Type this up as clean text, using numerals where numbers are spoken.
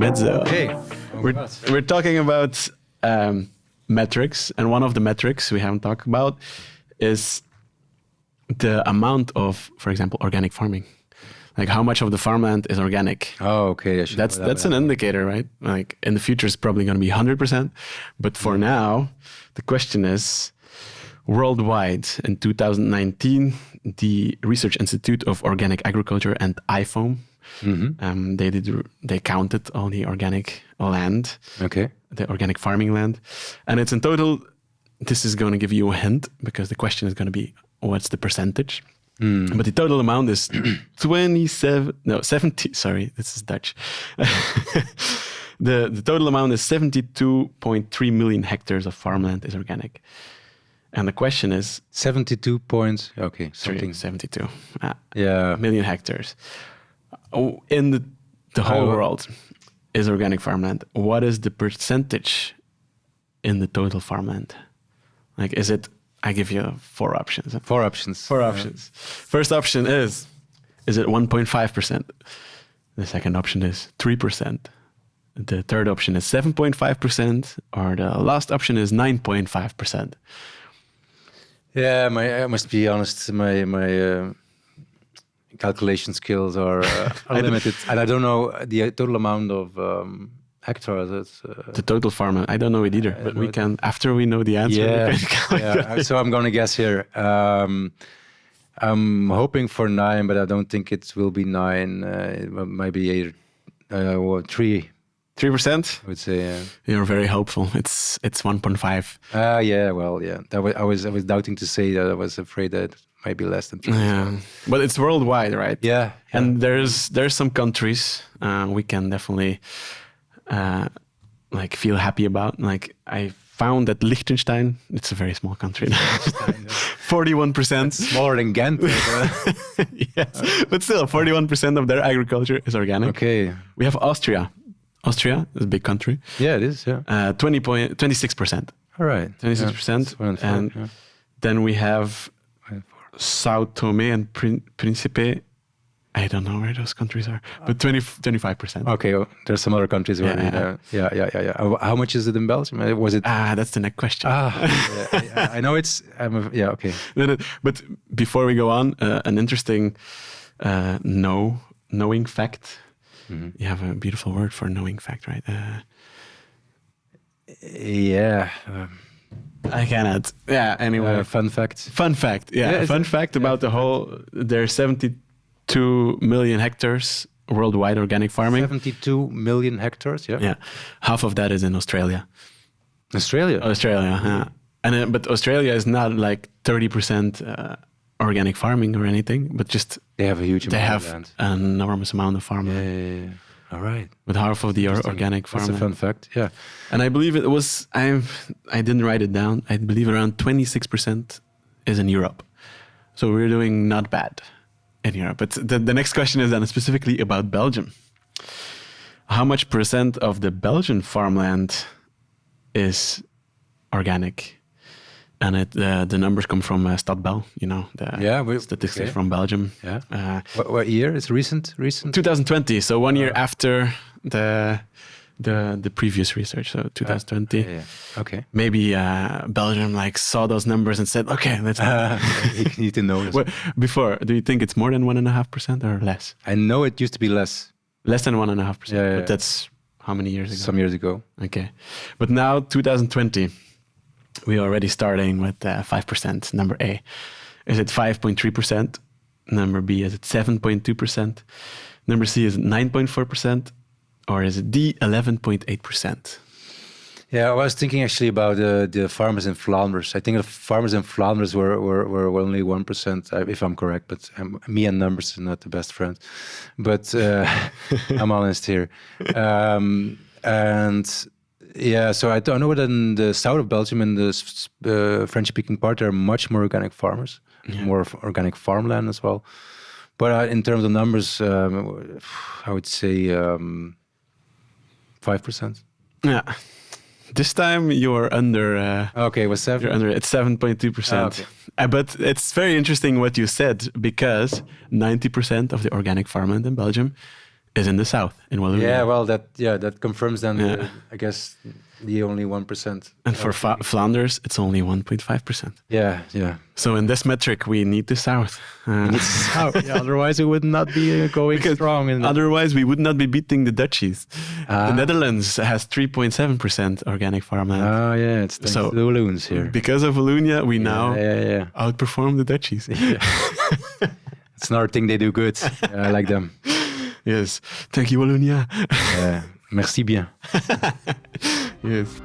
intermezzo. Okay. We're talking about metrics, and one of the metrics we haven't talked about is the amount of, for example, organic farming. Like how much of the farmland is organic. Oh, okay. That's an indicator, right? Like in the future, it's probably going to be 100%. But for now, the question is, worldwide in 2019, the Research Institute of Organic Agriculture and IFOAM, they counted all the organic land, the organic farming land, and it's in total. This is going to give you a hint because the question is going to be what's the percentage. But the total amount is 70. Sorry, this is Dutch. The total amount is 72.3 million hectares of farmland is organic. And the question is 72 points. Okay, something 72. Million hectares. In the whole world is organic farmland. What is the percentage in the total farmland? Like, is it? I give you four options. Four options. First option is it 1.5%? The second option is 3%. The third option is 7.5%, or the last option is 9.5%. Yeah, I must be honest. My calculation skills are limited, and I don't know the total amount of hectares. The total farm. I don't know it either, but we can after we know the answer. Yeah. So I'm going to guess here. I'm hoping for 9, but I don't think it will be 9. It might be 3. 3%? I would say. You're very hopeful. It's 1.5. Yeah. Well, yeah. I was doubting to say that. I was afraid that it might be less than 3%. Yeah, but it's worldwide, right? Yeah. And there's some countries we can definitely feel happy about. Like I found that Liechtenstein, it's a very small country. 41%. Smaller than Ghent. Yes, but still 41% of their agriculture is organic. Okay. We have Austria. Austria is a big country. Yeah, it is. Yeah. 26%. All right. 26%. Yeah. And then we have Sao Tome and Principe. I don't know where those countries are, but 25%. Okay, well, there's some other countries where. Yeah. How much is it in Belgium? Was it? That's the next question. I know it's. Okay. But before we go on, an interesting knowing fact. Mm-hmm. You have a beautiful word for knowing fact, right? I cannot. Yeah. Anyway, fun fact. Fun fact. Yeah. Fun fact about the whole. There's 72 million hectares worldwide organic farming. 72 million hectares. Yeah. Yeah. Half of that is in Australia. Australia. Yeah. And but Australia is not like 30% organic farming or anything, but just they have a huge amount of land. An enormous amount of farmland. Yeah. All right. With half of the organic farmland. That's a fun fact. Yeah. And I believe it was. I didn't write it down. I believe around 26% is in Europe. So we're doing not bad in Europe. But the next question is then specifically about Belgium. How much percent of the Belgian farmland is organic? And the numbers come from Stadbel, the statistics from Belgium. Yeah. What year? It's recent? 2020. So 1 year after the previous research. So 2020. Yeah. Okay. Maybe Belgium saw those numbers and said, okay, let's. You need to know this. Before, do you think it's more than 1.5% or less? I know it used to be less. Less than 1.5%. Yeah. But that's how many years ago? Some years ago. Okay. But now 2020. We are already starting with 5%, number A. Is it 5.3%? Number B, is it 7.2%? Number C, is it 9.4%? Or is it D, 11.8%? Yeah, I was thinking actually about the farmers in Flanders. I think the farmers in Flanders were only 1%, if I'm correct. But me and numbers are not the best friends. But I'm honest here. Yeah, so I don't know that in the south of Belgium, in the French-speaking part, there are much more organic farmers, more organic farmland as well. But in terms of numbers, I would say 5%. Yeah. This time you're under. Okay, it was 7. You're under. It's 7.2%. Okay. But it's very interesting what you said, because 90% of the organic farmland in Belgium is in the south, in Wallonia. Yeah, well, that confirms then, I guess, the only 1%. And for Flanders, it's only 1.5%. Yeah. So in this metric, we need the south. Otherwise, we would not be going strong. Otherwise, we would not be beating the Dutchies. The Netherlands has 3.7% organic farmland. Oh, yeah, it's thanks to the Walloons here. Because of Wallonia, we now outperform the Dutchies. Yeah. It's another thing they do good. I like them. Yes. Thank you, Wallonia. Merci bien. Yes.